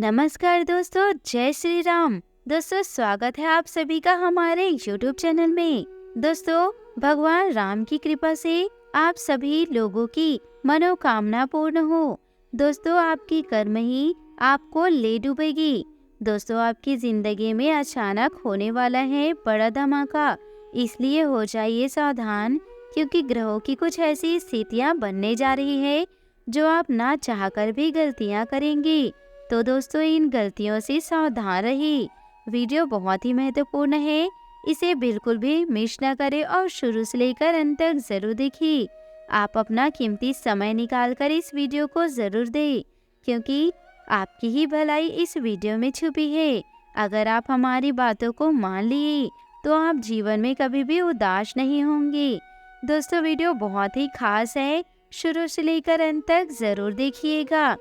नमस्कार दोस्तों, जय श्री राम। दोस्तों, स्वागत है आप सभी का हमारे YouTube चैनल में। दोस्तों, भगवान राम की कृपा से आप सभी लोगों की मनोकामना पूर्ण हो। दोस्तों, आपकी कर्म ही आपको ले डूबेगी। दोस्तों, आपकी जिंदगी में अचानक होने वाला है बड़ा धमाका, इसलिए हो जाइए सावधान, क्योंकि ग्रहों की कुछ ऐसी स्थितियां बनने जा रही है जो आप ना चाहकर भी गलतियां करेंगी। तो दोस्तों, इन गलतियों से सावधान रहिए। वीडियो बहुत ही महत्वपूर्ण है, इसे बिल्कुल भी मिस ना करें और शुरू से लेकर अंत तक जरूर देखिए। आप अपना कीमती समय निकालकर इस वीडियो को जरूर दें, क्योंकि आपकी ही भलाई इस वीडियो में छुपी है। अगर आप हमारी बातों को मान लिए तो आप जीवन में कभी भी उदास नहीं होंगे। दोस्तों, वीडियो बहुत ही खास है, शुरू से लेकर अंत तक जरूर देखिएगा।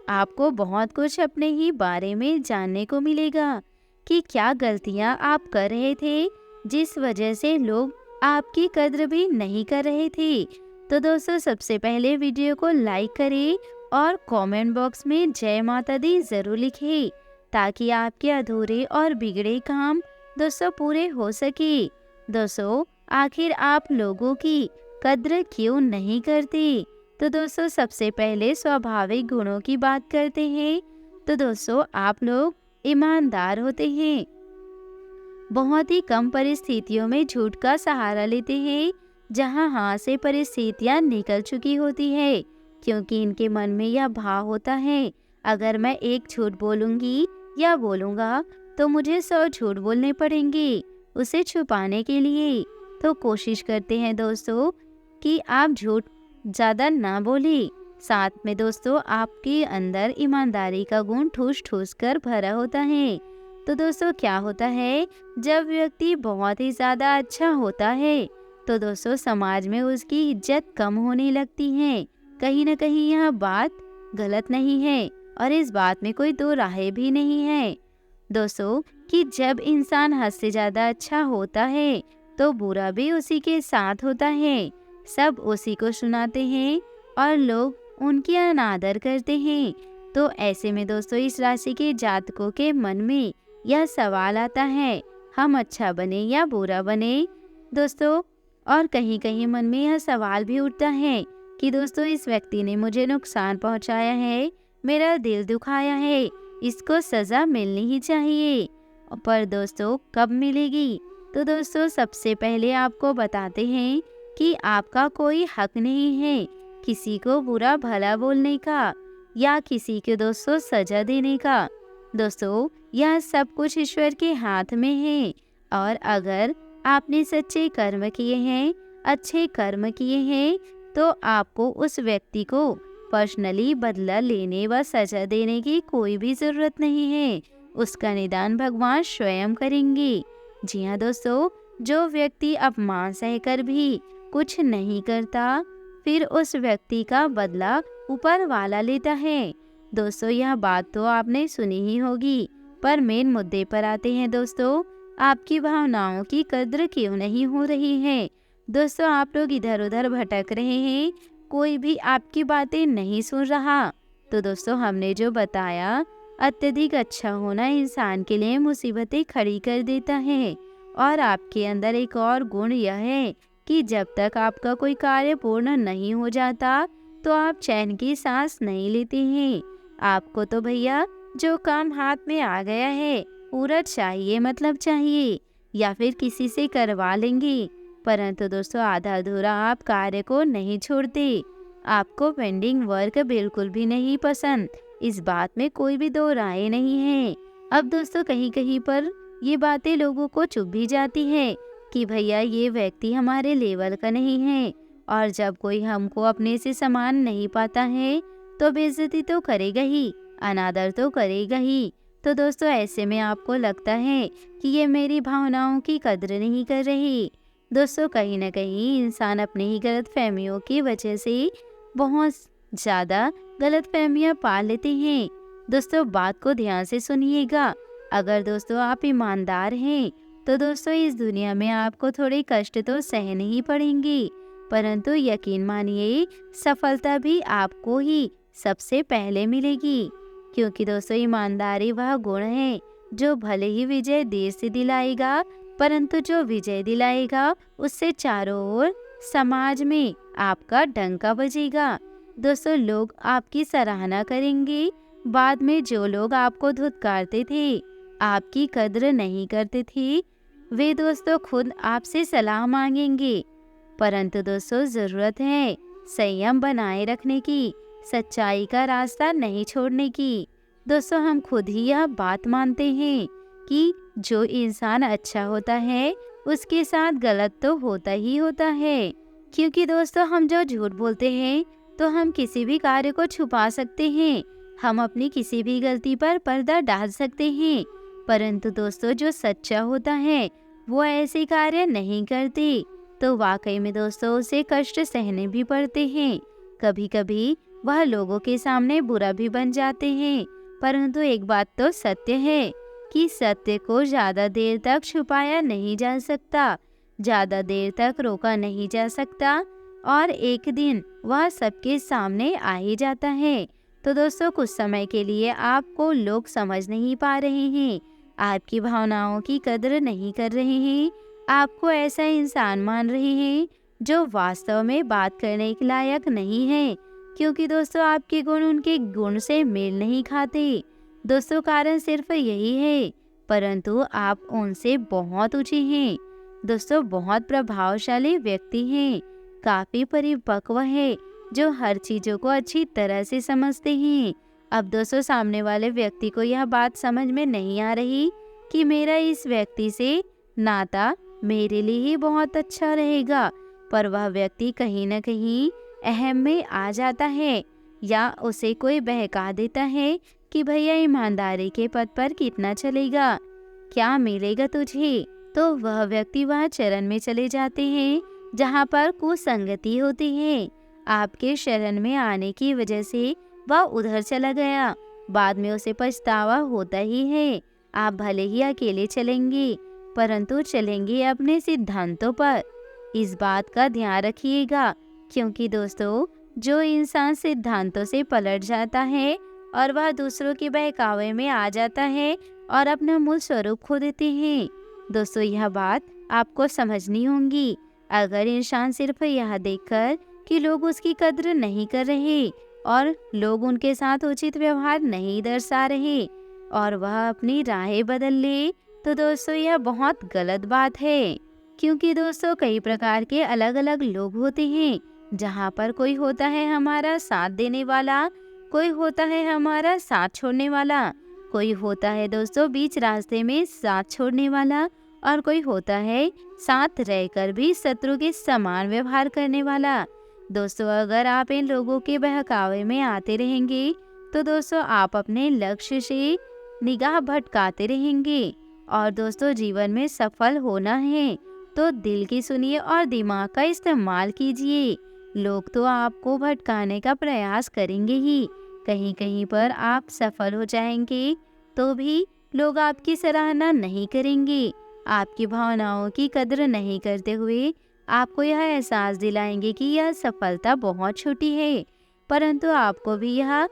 आपको बहुत कुछ अपने ही बारे में जानने को मिलेगा कि क्या गलतियां आप कर रहे थे जिस वजह से लोग आपकी कद्र भी नहीं कर रहे थे। तो दोस्तों, सबसे पहले वीडियो को लाइक करें और कमेंट बॉक्स में जय माता दी जरूर लिखें, ताकि आपके अधूरे और बिगड़े काम दोस्तों पूरे हो सके। दोस्तों, आखिर आप लोगों की कद्र क्यों नहीं करते? तो दोस्तों, सबसे पहले स्वाभाविक गुणों की बात करते हैं। तो दोस्तों, आप लोग ईमानदार होते हैं, बहुत ही कम परिस्थितियों में झूठ का सहारा लेते हैं जहां हाथ से परिस्थितियां निकल चुकी होती है, क्योंकि इनके मन में यह भाव होता है, अगर मैं एक झूठ बोलूंगी या बोलूंगा तो मुझे 100 झूठ बोलने पड़ेंगे उसे छुपाने के लिए। तो कोशिश करते हैं दोस्तों कि आप झूठ ज्यादा ना बोले। साथ में दोस्तों, आपके अंदर ईमानदारी का गुण ठूस ठूस कर भरा होता है। तो दोस्तों, क्या होता है, जब व्यक्ति बहुत ही ज्यादा अच्छा होता है तो दोस्तों समाज में उसकी इज्जत कम होने लगती है। कहीं ना कहीं यह बात गलत नहीं है और इस बात में कोई दो राहें भी नहीं है दोस्तों, कि जब इंसान हद से ज्यादा अच्छा होता है तो बुरा भी उसी के साथ होता है। सब उसी को सुनाते हैं और लोग उनकी अनादर करते हैं। तो ऐसे में दोस्तों, इस राशि के जातकों के मन में यह सवाल आता है, हम अच्छा बने या बुरा बने दोस्तों। और कहीं कहीं मन में यह सवाल भी उठता है कि दोस्तों, इस व्यक्ति ने मुझे नुकसान पहुंचाया है, मेरा दिल दुखाया है, इसको सजा मिलनी ही चाहिए। पर दोस्तों, कब मिलेगी? तो दोस्तों, सबसे पहले आपको बताते हैं कि आपका कोई हक नहीं है किसी को बुरा भला बोलने का या किसी के दोस्तों सजा देने का। दोस्तों, यह सब कुछ ईश्वर के हाथ में है, और अगर आपने सच्चे कर्म किए हैं, अच्छे कर्म किए हैं, तो आपको उस व्यक्ति को पर्सनली बदला लेने व सजा देने की कोई भी जरूरत नहीं है। उसका निदान भगवान स्वयं करेंगे। जी हाँ दोस्तों, जो व्यक्ति अपमान सहकर भी कुछ नहीं करता, फिर उस व्यक्ति का बदला ऊपर वाला लेता है। दोस्तों, यह बात तो आपने सुनी ही होगी, पर मेन मुद्दे पर आते हैं दोस्तों, आपकी भावनाओं की कद्र क्यों नहीं हो रही है? दोस्तों, आप लोग इधर उधर भटक रहे हैं, कोई भी आपकी बातें नहीं सुन रहा। तो दोस्तों, हमने जो बताया, अत्यधिक अच्छा होना इंसान के लिए मुसीबतें खड़ी कर देता है। और आपके अंदर एक और गुण यह है कि जब तक आपका कोई कार्य पूर्ण नहीं हो जाता तो आप चैन की सांस नहीं लेते हैं। आपको तो भैया जो काम हाथ में आ गया है पूरा चाहिए, मतलब चाहिए, या फिर किसी से करवा लेंगे। परंतु दोस्तों, आधा अधूरा आप कार्य को नहीं छोड़ते। आपको पेंडिंग वर्क बिल्कुल भी नहीं पसंद, इस बात में कोई भी दो राय नहीं है। अब दोस्तों, कहीं कहीं पर ये बातें लोगों को चुभ भी जाती है कि भैया ये व्यक्ति हमारे लेवल का नहीं है, और जब कोई हमको अपने से समान नहीं पाता है तो बेइज्जती तो करेगा ही, अनादर तो करेगा ही। तो दोस्तों, ऐसे में आपको लगता है कि ये मेरी भावनाओं की कद्र नहीं कर रही। दोस्तों, कहीं ना कहीं इंसान अपनी ही गलतफहमियों की वजह से बहुत ज़्यादा गलतफहमियां पाल लेते हैं। दोस्तों, बात को ध्यान से सुनिएगा। अगर दोस्तों आप ईमानदार हैं तो दोस्तों, इस दुनिया में आपको थोड़े कष्ट तो सहने ही पड़ेंगे, परंतु यकीन मानिए, सफलता भी आपको ही सबसे पहले मिलेगी। क्योंकि दोस्तों ईमानदारी वह गुण है जो भले ही विजय देर से दिलाएगा, परंतु जो विजय दिलाएगा उससे चारों ओर समाज में आपका डंका बजेगा। दोस्तों लोग आपकी सराहना करेंगे। बाद में जो लोग आपको धुतकारते थे, आपकी कद्र नहीं करते थे, वे दोस्तों खुद आपसे सलाह मांगेंगे। परंतु दोस्तों जरूरत है संयम बनाए रखने की, सच्चाई का रास्ता नहीं छोड़ने की। दोस्तों हम खुद ही यह बात मानते हैं कि जो इंसान अच्छा होता है उसके साथ गलत तो होता ही होता है। क्योंकि दोस्तों हम जो झूठ बोलते हैं तो हम किसी भी कार्य को छुपा सकते हैं, हम अपनी किसी भी गलती पर पर्दा डाल सकते हैं। परंतु दोस्तों जो सच्चा होता है वो ऐसे कार्य नहीं करते, तो वाकई में दोस्तों उसे कष्ट सहने भी पड़ते हैं। कभी कभी वह लोगों के सामने बुरा भी बन जाते हैं। परंतु एक बात तो सत्य है कि सत्य को ज्यादा देर तक छुपाया नहीं जा सकता, ज्यादा देर तक रोका नहीं जा सकता, और एक दिन वह सबके सामने आ ही जाता है। तो दोस्तों कुछ समय के लिए आपको लोग समझ नहीं पा रहे हैं, आपकी भावनाओं की कदर नहीं कर रहे हैं, आपको ऐसा इंसान मान रहे हैं जो वास्तव में बात करने के लायक नहीं है, क्योंकि दोस्तों आपके गुण उनके गुण से मेल नहीं खाते। दोस्तों कारण सिर्फ यही है, परंतु आप उनसे बहुत ऊंचे हैं। दोस्तों बहुत प्रभावशाली व्यक्ति हैं, काफी परिपक्व है, जो हर चीजों को अच्छी तरह से समझते हैं। अब दोस्तों सामने वाले व्यक्ति को यह बात समझ में नहीं आ रही कि मेरा इस व्यक्ति से नाता मेरे लिए ही बहुत अच्छा रहेगा, पर वह व्यक्ति कहीं न कहीं अहम में आ जाता है, या उसे कोई बहका देता है कि भैया ईमानदारी के पद पर कितना चलेगा, क्या मिलेगा तुझे। तो वह व्यक्ति वह चरण में चले जाते हैं जहाँ पर कुसंगति होती है। आपके शरण में आने की वजह से वह उधर चला गया, बाद में उसे पछतावा होता ही है। आप भले ही अकेले चलेंगे, परंतु चलेंगे अपने सिद्धांतों पर। इस बात का ध्यान रखिएगा, क्योंकि दोस्तों जो इंसान सिद्धांतों से पलट जाता है और वह दूसरों के बहकावे में आ जाता है और अपना मूल स्वरूप खो देते हैं। दोस्तों यह बात आपको समझनी होगी। अगर इंसान सिर्फ यह देखकर कि लोग उसकी कद्र नहीं कर रहे और लोग उनके साथ उचित व्यवहार नहीं दर्शा रहे और वह अपनी राहें बदल ले, तो दोस्तों यह बहुत गलत बात है। क्योंकि दोस्तों कई प्रकार के अलग अलग लोग होते हैं, जहाँ पर कोई होता है हमारा साथ देने वाला, कोई होता है हमारा साथ छोड़ने वाला, कोई होता है दोस्तों बीच रास्ते में साथ छोड़ने वाला, और कोई होता है साथ रहकर भी शत्रु के समान व्यवहार करने वाला। दोस्तों अगर आप इन लोगों के बहकावे में आते रहेंगे तो दोस्तों आप अपने लक्ष्य से निगाह भटकाते रहेंगे। और दोस्तों जीवन में सफल होना है तो दिल की सुनिए और दिमाग का इस्तेमाल कीजिए। लोग तो आपको भटकाने का प्रयास करेंगे ही, कहीं कहीं पर आप सफल हो जाएंगे तो भी लोग आपकी सराहना नहीं करेंगे, आपकी भावनाओं की कद्र नहीं करते हुए आपको यह एहसास दिलाएंगे कि यह सफलता बहुत छोटी है। परंतु आपको भी यह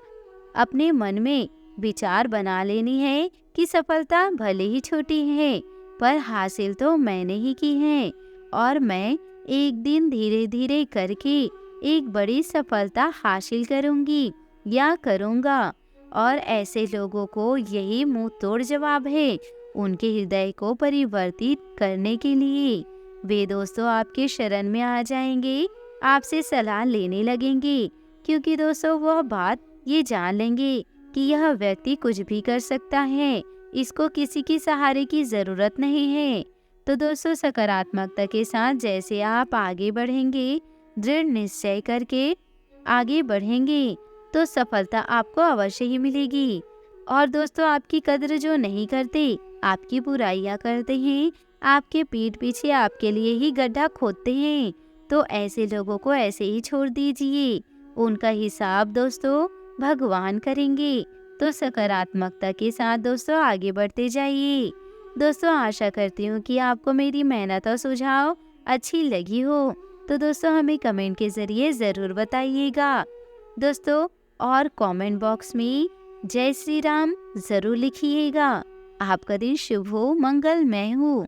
अपने मन में विचार बना लेनी है कि सफलता भले ही छोटी है, पर हासिल तो मैंने ही की है, और मैं एक दिन धीरे धीरे करके एक बड़ी सफलता हासिल करूंगी या करूंगा। और ऐसे लोगों को यही मुंह तोड़ जवाब है उनके हृदय को परिवर्तित करने के लिए। वे दोस्तों आपके शरण में आ जाएंगे, आपसे सलाह लेने लगेंगे, क्योंकि दोस्तों वह बात ये जान लेंगे कि यह व्यक्ति कुछ भी कर सकता है, इसको किसी की सहारे की जरूरत नहीं है। तो दोस्तों सकारात्मकता के साथ जैसे आप आगे बढ़ेंगे, दृढ़ निश्चय करके आगे बढ़ेंगे, तो सफलता आपको अवश्य ही मिलेगी। और दोस्तों आपकी कद्र जो नहीं करते, आपकी बुराइयां करते हैं, आपके पीठ पीछे आपके लिए ही गड्ढा खोदते हैं, तो ऐसे लोगों को ऐसे ही छोड़ दीजिए, उनका हिसाब दोस्तों भगवान करेंगे। तो सकारात्मकता के साथ दोस्तों आगे बढ़ते जाइए। दोस्तों आशा करती हूँ कि आपको मेरी मेहनत और सुझाव अच्छी लगी हो, तो दोस्तों हमें कमेंट के जरिए ज़रूर बताइएगा। दोस्तों और कमेंट बॉक्स में जय श्री राम जरूर लिखिएगा। आपका दिन शुभ हो, मंगलमय हो।